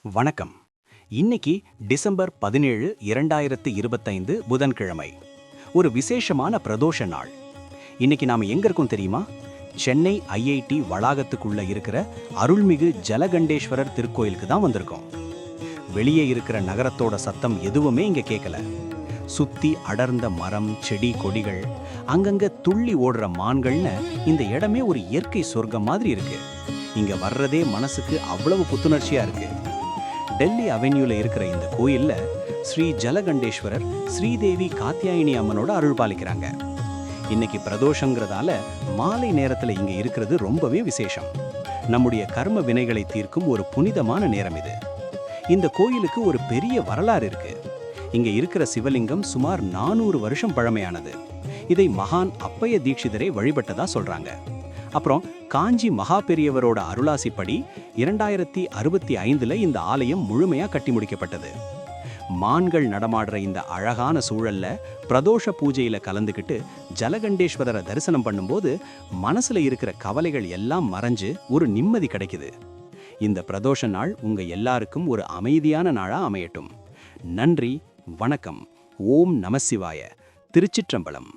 வணக்கம். இன்னைக்கு டிசம்பர் 17, 2025 புதன்கிழமை. ஒரு விசேஷமான பிரதோஷ நாள். இன்னைக்கு நாம எங்க இருக்கோம் தெரியுமா? சென்னை ஐஐடி வளாகத்துக்குள்ள இருக்கிற அருள்மிகு ஜலகண்டேஸ்வரர் திருக்கோயிலுக்கு தான் வந்திருக்கோம். வெளியே இருக்கிற நகரத்தோட சத்தம் எதுவுமே இங்க கேட்கல. சுத்தி அடர்ந்த மரம், செடி, கொடிகள், அங்கங்க துள்ளி ஓடுற மான்கள்னு இந்த இடமே ஒரு இயற்கை சொர்க்கம் மாதிரி இருக்கு. இங்க வர்றதே மனசுக்கு அவ்வளவு புத்துணர்ச்சியா இருக்கு. டெல்லி அவென்யூல இருக்கிற இந்த கோயில்ல ஸ்ரீ ஜலகண்டேஸ்வரர், ஸ்ரீதேவி காத்யாயினி அம்மனோட அருள் பாலிக்கிறாங்க. இன்னைக்கு பிரதோஷங்கிறதால மாலை நேரத்துல இங்க இருக்கிறது ரொம்பவே விசேஷம். நம்முடைய கர்ம வினைகளை தீர்க்கும் ஒரு புனிதமான நேரம் இது. இந்த கோயிலுக்கு ஒரு பெரிய வரலாறு இருக்கு. இங்க இருக்கிற சிவலிங்கம் சுமார் 400 வருஷம் பழமையானது. இதை மகான் அப்பைய தீட்சிதரை வழிபட்டதா சொல்றாங்க. அப்புறம் காஞ்சி மகா பெரியவரோட அருளாசிப்படி 2065 இந்த ஆலயம் முழுமையா கட்டி முடிக்கப்பட்டது. மான்கள் நடமாடுற இந்த அழகான சூழல்ல பிரதோஷ பூஜையில கலந்துக்கிட்டு ஜலகண்டேஸ்வரரை தரிசனம் பண்ணும்போது மனசுல இருக்கிற கவலைகள் எல்லாம் மறைஞ்சு ஒரு நிம்மதி கிடைக்குது. இந்த பிரதோஷ நாள் உங்க எல்லாருக்கும் ஒரு அமைதியான நாளா அமையட்டும். நன்றி, வணக்கம். ஓம் நமசிவாய. திருச்சிற்றம்பலம்.